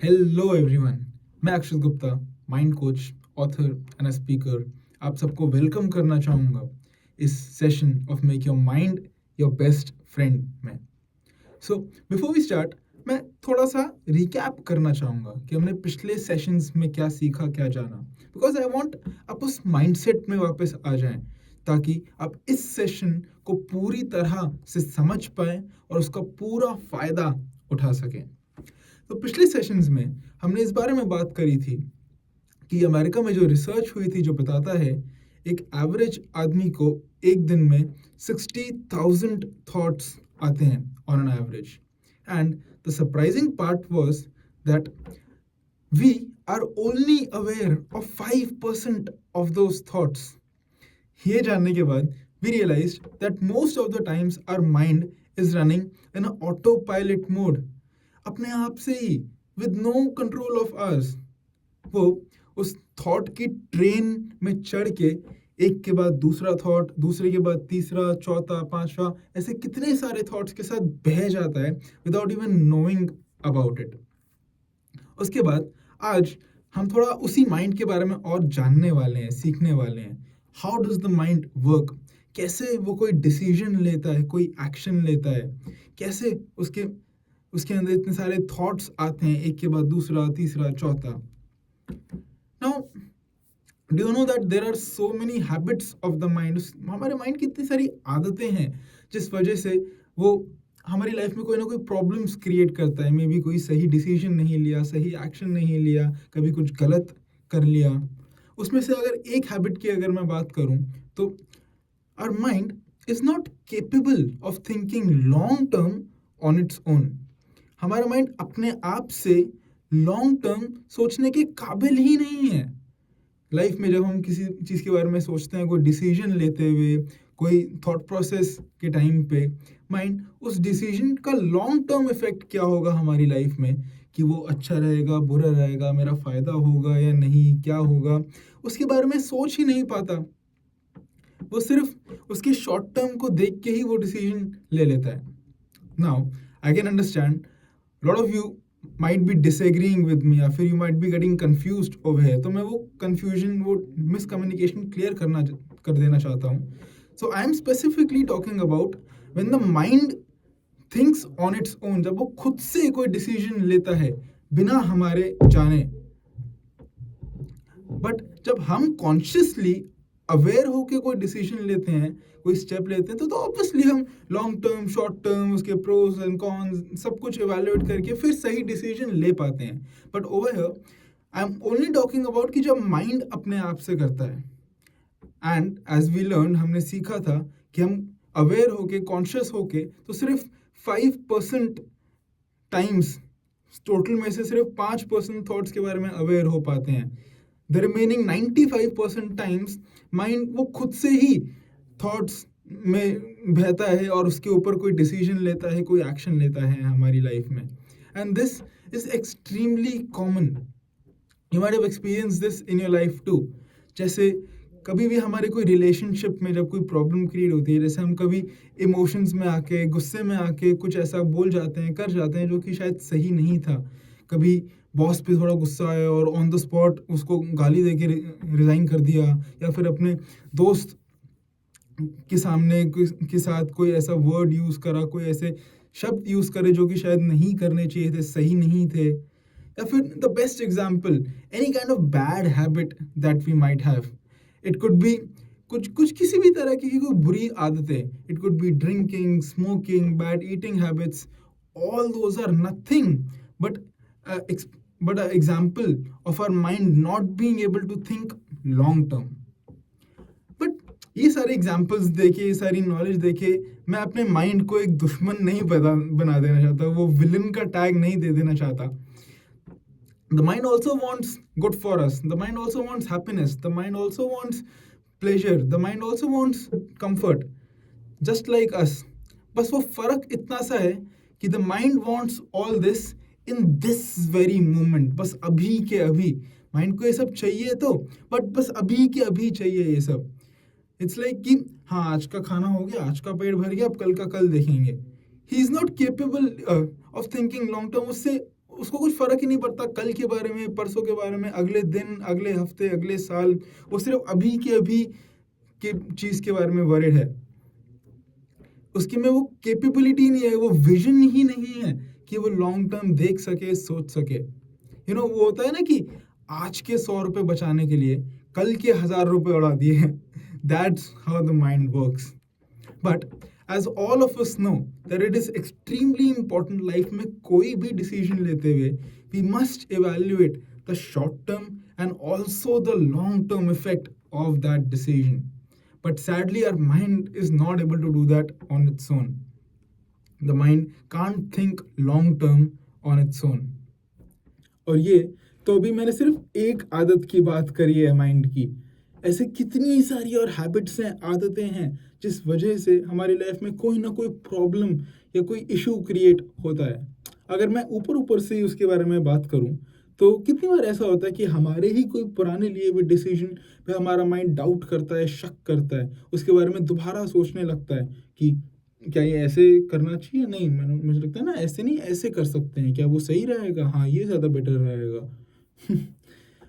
Hello everyone. मैं Akshat Gupta, mind coach, author and a speaker, आप सबको वेलकम करना चाहूँगा इस session of make your mind your best friend में। सो बिफोर वी स्टार्ट, मैं थोड़ा सा रिकैप करना चाहूँगा कि हमने पिछले सेशंस में क्या सीखा, क्या जाना, बिकॉज आई वांट आप उस माइंडसेट में वापस आ जाएं ताकि आप इस सेशन को पूरी तरह से समझ पाएं और उसका पूरा फ़ायदा उठा सकें। तो पिछले सेशंस में हमने इस बारे में बात करी थी कि अमेरिका में जो रिसर्च हुई थी जो बताता है एक एवरेज आदमी को एक दिन में 60,000 थॉट्स आते हैं on an average, and the surprising part was that we are only aware of 5% of those thoughts. ये जानने के बाद we realized that most of the times our mind is running in an autopilot mode, अपने आप से ही, with no control of ours। वो उस thought की ट्रेन में चढ़ के एक के बाद दूसरा थॉट, दूसरे के बाद तीसरा, चौथा, पांचवा, ऐसे कितने सारे थॉट्स के साथ बह जाता है without even knowing about it. उसके बाद आज हम थोड़ा उसी माइंड के बारे में और जानने वाले हैं, सीखने वाले हैं। How does the mind work, कैसे वो कोई डिसीजन लेता है, कोई एक्शन लेता है, कैसे उसके अंदर इतने सारे थॉट्स आते हैं, एक के बाद दूसरा, तीसरा, चौथा। Now do you know that there are so many habits of the mind. हमारे माइंड की इतनी सारी आदतें हैं जिस वजह से वो हमारी लाइफ में कोई ना कोई प्रॉब्लम्स क्रिएट करता है। मे बी कोई सही डिसीजन नहीं लिया, सही एक्शन नहीं लिया, कभी कुछ गलत कर लिया। उसमें से अगर एक हैबिट की अगर मैं बात करूं तो our mind is not capable of thinking long term on its own. हमारा माइंड अपने आप से लॉन्ग टर्म सोचने के काबिल ही नहीं है। लाइफ में जब हम किसी चीज़ के बारे में सोचते हैं, कोई डिसीजन लेते हुए, कोई थॉट प्रोसेस के टाइम पे माइंड उस डिसीजन का लॉन्ग टर्म इफेक्ट क्या होगा हमारी लाइफ में, कि वो अच्छा रहेगा, बुरा रहेगा, मेरा फ़ायदा होगा या नहीं, क्या होगा, उसके बारे में सोच ही नहीं पाता। वो सिर्फ उसके शॉर्ट टर्म को देख के ही वो डिसीजन ले लेता है। Now I can understand lot of you might be disagreeing with me या फिर you might be getting confused over here। तो मैं वो confusion, वो miscommunication clear कर देना चाहता हूँ। So I am specifically talking about when the mind thinks on its own, जब वो खुद से कोई decision लेता है बिना हमारे जाने। बट जब हम कॉन्शियसली अवेयर होके कोई डिसीजन लेते हैं, कोई स्टेप लेते हैं, तो ऑब्वियसली हम लॉन्ग टर्म, शॉर्ट टर्म, उसके प्रोज एंड कॉन्स सब कुछ इवैल्यूएट करके फिर सही डिसीजन ले पाते हैं। But over here I am only talking about कि जब माइंड अपने आप से करता है। एंड एज वी लर्न, हमने सीखा था कि हम अवेयर होके, कॉन्शियस होके तो सिर्फ 5% टाइम्स, टोटल में से सिर्फ 5% थॉट्स के बारे में अवेयर हो पाते हैं। द रिमेनिंग 95% टाइम्स माइंड वो खुद से ही थॉट्स में बहता है और उसके ऊपर कोई डिसीजन लेता है, कोई एक्शन लेता है हमारी लाइफ में। And this is extremely common. You might have experience this in your life too. जैसे कभी भी हमारे कोई रिलेशनशिप में जब कोई प्रॉब्लम क्रिएट होती है, जैसे हम कभी इमोशंस में आके, गुस्से में आके कुछ ऐसा बोल जाते हैं, कर जाते हैं जो कि शायद सही नहीं था। कभी बॉस पे थोड़ा गुस्सा आया और ऑन द स्पॉट उसको गाली दे के रिज़ाइन कर दिया, या फिर अपने दोस्त के सामने के साथ कोई ऐसा वर्ड यूज़ करा, कोई ऐसे शब्द यूज़ करे जो कि शायद नहीं करने चाहिए थे, सही नहीं थे। या फिर the best example, any kind of bad habit that we might have. It could be कुछ किसी भी तरह की कोई बुरी आदतें। It could be drinking, smoking, bad eating habits. All those are nothing but an example of our mind not being able to think long term। But ये सारे एग्जाम्पल्स देके, ये सारी नॉलेज देके मैं अपने माइंड को एक दुश्मन नहीं बना देना चाहता, वो विलन का टैग नहीं दे देना चाहता। The mind also wants good for us. The mind also wants happiness. The mind also wants pleasure. The mind also wants comfort. Just like us. बस वो फर्क इतना सा है कि the mind wants all this in this very moment। बस अभी के अभी माइंड को ये सब चाहिए तो, बट बस अभी के अभी चाहिए ये सब। इट्स लाइक कि हाँ, आज का खाना हो गया, आज का पेट भर गया, अब कल का कल देखेंगे। He is not capable of thinking long term. उससे उसको कुछ फ़र्क ही नहीं पड़ता कल के बारे में, परसों के बारे में, अगले दिन, अगले हफ्ते, अगले साल। वो सिर्फ़ अभी के अभी के चीज़ के बारे में वरीड है। उसके में वो कैपेबिलिटी नहीं है, वो विज़न ही नहीं है कि वो लॉन्ग टर्म देख सके, सोच सके। वो होता है ना कि आज के 100 रुपए बचाने के लिए कल के 1000 रुपए उड़ा दिए हैं। That's how the mind works. But as all of us know that it is extremely important life में कोई भी डिसीजन लेते हुए we must evaluate the short term and also the long term effect of that decision. But sadly our mind is not able to do that on its own. The mind can't think long term on its own. और ये तो अभी मैंने सिर्फ एक आदत की बात करी है माइंड की। ऐसे कितनी सारी और हैबिट्स हैं, आदतें हैं जिस वजह से हमारी लाइफ में कोई ना कोई प्रॉब्लम या कोई इशू क्रिएट होता है। अगर मैं ऊपर से ही उसके बारे में बात करूं तो कितनी बार ऐसा होता है कि हमारे ही कोई पुराने लिए हुए डिसीजन पे हमारा माइंड डाउट करता है, शक करता है, उसके बारे में दोबारा सोचने लगता है कि क्या ये ऐसे करना चाहिए? नहीं, मुझे लगता है ना ऐसे नहीं, ऐसे कर सकते हैं, क्या वो सही रहेगा? हाँ, ये ज़्यादा बेटर रहेगा।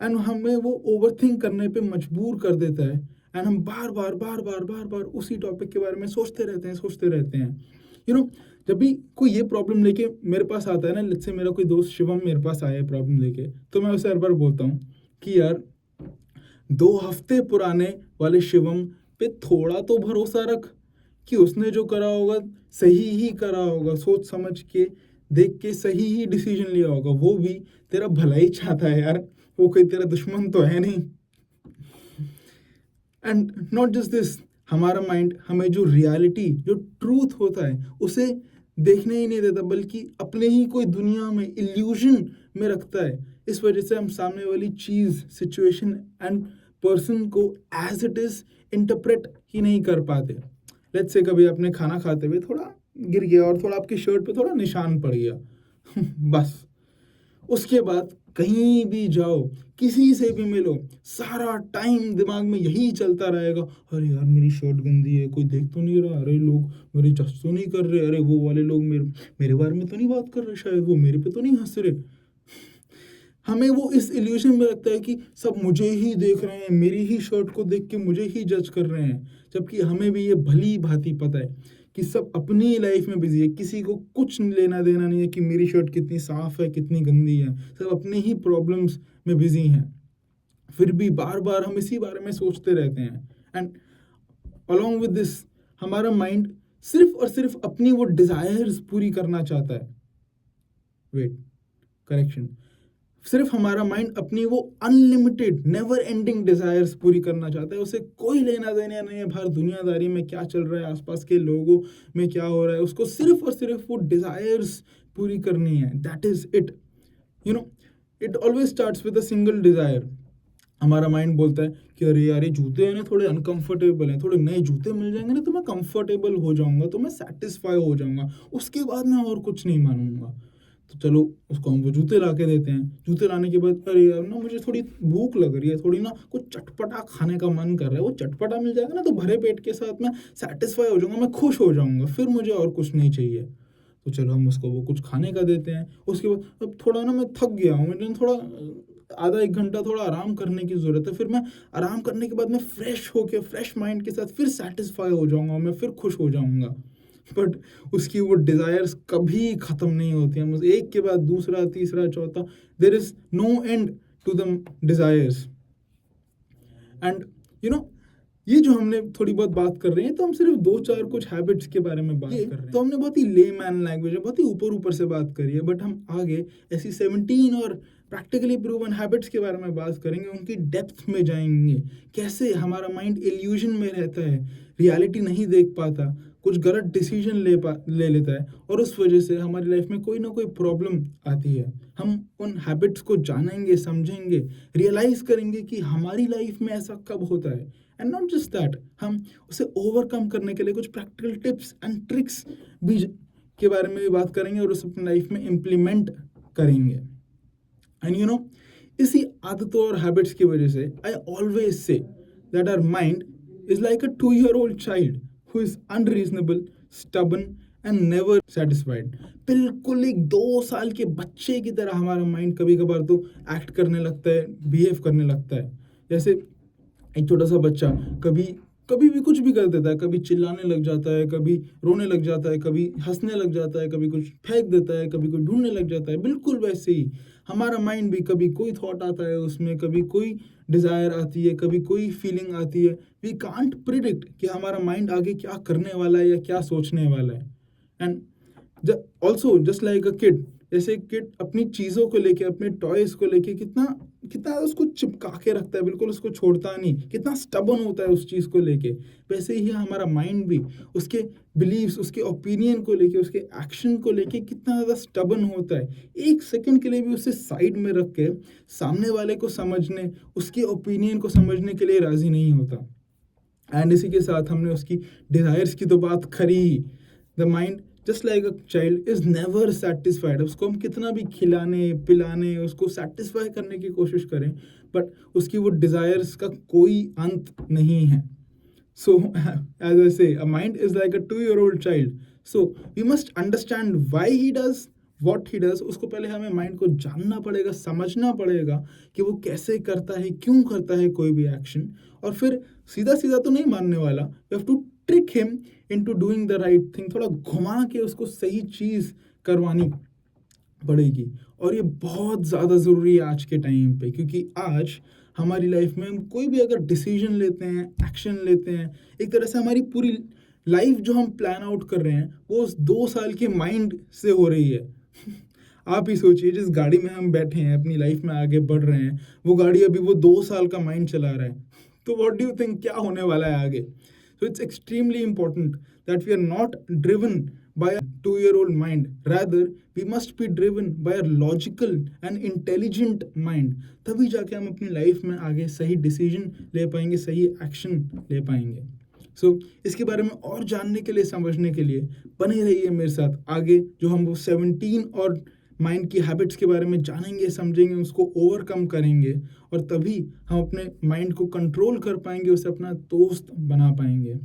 एंड हमें वो ओवरथिंक करने पे मजबूर कर देता है एंड हम बार बार उसी टॉपिक के बारे में सोचते रहते हैं। जब भी कोई ये प्रॉब्लम लेके मेरे पास आता है ना, लेट्स से मेरा कोई दोस्त शिवम मेरे पास आया है प्रॉब्लम लेके, तो मैं उसे हर बार बोलता हूँ कि यार 2 हफ्ते पुराने वाले शिवम पे थोड़ा तो भरोसा रख कि उसने जो करा होगा सही ही करा होगा, सोच समझ के देख के सही ही डिसीजन लिया होगा, वो भी तेरा भला ही चाहता है यार, वो कोई तेरा दुश्मन तो है नहीं। एंड नॉट जस्ट दिस, हमारा माइंड हमें जो रियलिटी, जो ट्रूथ होता है उसे देखने ही नहीं देता, बल्कि अपने ही कोई दुनिया में, इल्यूजन में रखता है। इस वजह से हम सामने वाली चीज़, सिचुएशन एंड पर्सन को एज इट इज़ इंटरप्रेट ही नहीं कर पाते। लेट्स से कभी आपने खाना खाते हुए थोड़ा गिर गया और थोड़ा आपकी शर्ट पे थोड़ा निशान पड़ गया बस उसके बाद कहीं भी जाओ, किसी से भी मिलो, सारा टाइम दिमाग में यही चलता रहेगा, अरे यार मेरी शर्ट गंदी है, कोई देख तो नहीं रहा, अरे लोग मेरी जज तो नहीं कर रहे, अरे वो वाले लोग मेरे बारे में तो नहीं बात कर रहे, शायद वो मेरे पे तो नहीं हंस रहे। हमें वो इस इल्यूजन में लगता है कि सब मुझे ही देख रहे हैं, मेरी ही शर्ट को देख के मुझे ही जज कर रहे हैं, जबकि हमें भी ये भली भांति पता है कि सब अपनी लाइफ में बिजी है, किसी को कुछ लेना देना नहीं है कि मेरी शर्ट कितनी साफ है, कितनी गंदी है, सब अपने ही प्रॉब्लम्स में बिजी हैं। फिर भी बार बार हम इसी बारे में सोचते रहते हैं एंड अलॉन्ग विद दिस हमारा माइंड सिर्फ और सिर्फ अपनी वो डिजायर्स पूरी करना चाहता है। वेट, करेक्शन, सिर्फ हमारा माइंड अपनी वो अनलिमिटेड नेवर एंडिंग डिजायर्स पूरी करना चाहता है। उसे कोई लेना देना नहीं है बाहर दुनियादारी में क्या चल रहा है, आसपास के लोगों में क्या हो रहा है, उसको सिर्फ और सिर्फ वो डिजायर्स पूरी करनी है। That is it. It always starts with a single desire. हमारा माइंड बोलता है कि अरे यार ये जूते हैं ना थोड़े अनकंफर्टेबल हैं, थोड़े नए जूते मिल जाएंगे ना तो मैं कंफर्टेबल हो जाऊंगा, तो मैं सेटिस्फाई हो जाऊंगा, उसके बाद मैं और कुछ नहीं मानूंगा। तो चलो उसको हम वो जूते ला के देते हैं। जूते लाने के बाद अरे यार ना मुझे थोड़ी भूख लग रही है, थोड़ी ना कुछ चटपटा खाने का मन कर रहा है, वो चटपटा मिल जाएगा ना तो भरे पेट के साथ मैं सेटिस्फाई हो जाऊंगा, मैं खुश हो जाऊंगा, फिर मुझे और कुछ नहीं चाहिए। तो चलो हम उसको वो कुछ खाने का देते हैं। उसके बाद अब थोड़ा ना मैं थक गया हूँ, मैंने थोड़ा आधा एक घंटा थोड़ा आराम करने की ज़रूरत है, फिर मैं आराम करने के बाद मैं फ्रेश होके फ्रेश माइंड के साथ फिर सेटिस्फाई हो जाऊंगा, मैं फिर खुश हो जाऊंगा। बट उसकी वो डिज़ायर्स कभी ख़त्म नहीं होती हैं, मुझे एक के बाद दूसरा, तीसरा, चौथा, there is no end to the desires. And ये जो हमने थोड़ी बहुत बात कर रहे हैं, तो हम सिर्फ 2-4 कुछ हैबिट्स के बारे में बात कर रहे हैं, तो हमने बहुत ही लेमैन लैंग्वेज में बहुत ही ऊपर से बात करी है। बट हम आगे ऐसी 17 और प्रैक्टिकली प्रूवन हैबिट्स के बारे में बात करेंगे, उनकी डेप्थ में जाएंगे, कैसे हमारा माइंड इल्यूजन में रहता है, रियलिटी नहीं देख पाता, कुछ गलत डिसीजन ले लेता है और उस वजह से हमारी लाइफ में कोई ना कोई प्रॉब्लम आती है। हम उन हैबिट्स को जानेंगे, समझेंगे, रियलाइज करेंगे कि हमारी लाइफ में ऐसा कब होता है। एंड नॉट जस्ट दैट, हम उसे ओवरकम करने के लिए कुछ प्रैक्टिकल टिप्स एंड ट्रिक्स भी के बारे में भी बात करेंगे और उसे अपनी लाइफ में इम्प्लीमेंट करेंगे। एंड इसी आदतों और हैबिट्स की वजह से I always say that our mind is like a 2-year-old child who is unreasonable, stubborn and never satisfied. बिल्कुल एक 2 साल के बच्चे की तरह हमारा माइंड कभी कभार तो एक्ट करने लगता है, बिहेव करने लगता है। जैसे एक छोटा सा बच्चा कभी कभी भी कुछ भी कर देता है, कभी चिल्लाने लग जाता है, कभी रोने लग जाता है, कभी हंसने लग जाता है, कभी कुछ फेंक देता है, कभी कुछ ढूंढने लग जाता है। बिल्कुल वैसे ही हमारा माइंड भी, कभी कोई थॉट आता है उसमें, कभी कोई डिज़ायर आती है, कभी कोई फीलिंग आती है। वी कांट प्रिडिक्ट कि हमारा माइंड आगे क्या करने वाला है या क्या सोचने वाला है। And also just like a kid, जैसे किड अपनी चीज़ों को लेके, अपने टॉयज को लेके कितना कितना उसको चिपका के रखता है, बिल्कुल उसको छोड़ता नहीं, कितना स्टबन होता है उस चीज़ को लेके। वैसे ही हमारा माइंड भी उसके बिलीव्स, उसके ओपिनियन को लेके, उसके एक्शन को लेके कितना ज़्यादा स्टबन होता है। एक सेकंड के लिए भी उसे साइड में रख के सामने वाले को समझने, उसके ओपिनियन को समझने के लिए राज़ी नहीं होता। एंड इसी के साथ हमने उसकी डिज़ायर्स की तो बात करी ही। The mind just like a child is never satisfied. उसको हम कितना भी खिलाने पिलाने, उसको सेटिस्फाई करने की कोशिश करें, बट उसकी वो डिज़ायर्स का कोई अंत नहीं है। सो as I say, a mind is like a 2-year-old child. So we must understand why he does what he does. उसको पहले हमें माइंड को जानना पड़ेगा, समझना पड़ेगा कि वो कैसे करता है, क्यों करता है कोई भी एक्शन। और फिर सीधा सीधा तो नहीं मानने वाला, you have to trick him into doing the right thing. थोड़ा घुमा के उसको सही चीज़ करवानी पड़ेगी। और ये बहुत ज़्यादा ज़रूरी है आज के टाइम पे, क्योंकि आज हमारी लाइफ में हम कोई भी अगर डिसीजन लेते हैं, एक्शन लेते हैं, एक तरह से हमारी पूरी लाइफ जो हम प्लान आउट कर रहे हैं वो उस 2 साल के माइंड से हो रही है। आप ही सोचिए, जिस गाड़ी में हम बैठे हैं, अपनी लाइफ में आगे बढ़ रहे हैं, वो गाड़ी अभी वो 2 साल का माइंड चला रहा है। तो व्हाट डू यू थिंक क्या होने वाला है आगे? So it's extremely important that we are not driven by a 2-year-old mind. Rather, we must be driven by a logical and intelligent mind. तभी जाके हम अपनी लाइफ में आगे सही डिसीजन ले पाएंगे, सही एक्शन ले पाएंगे। इसके बारे में और जानने के लिए, समझने के लिए बने रहिए मेरे साथ आगे, जो हम वो 17 और माइंड की हैबिट्स के बारे में जानेंगे, समझेंगे, उसको ओवरकम करेंगे, और तभी हम अपने माइंड को कंट्रोल कर पाएंगे, उसे अपना दोस्त बना पाएंगे।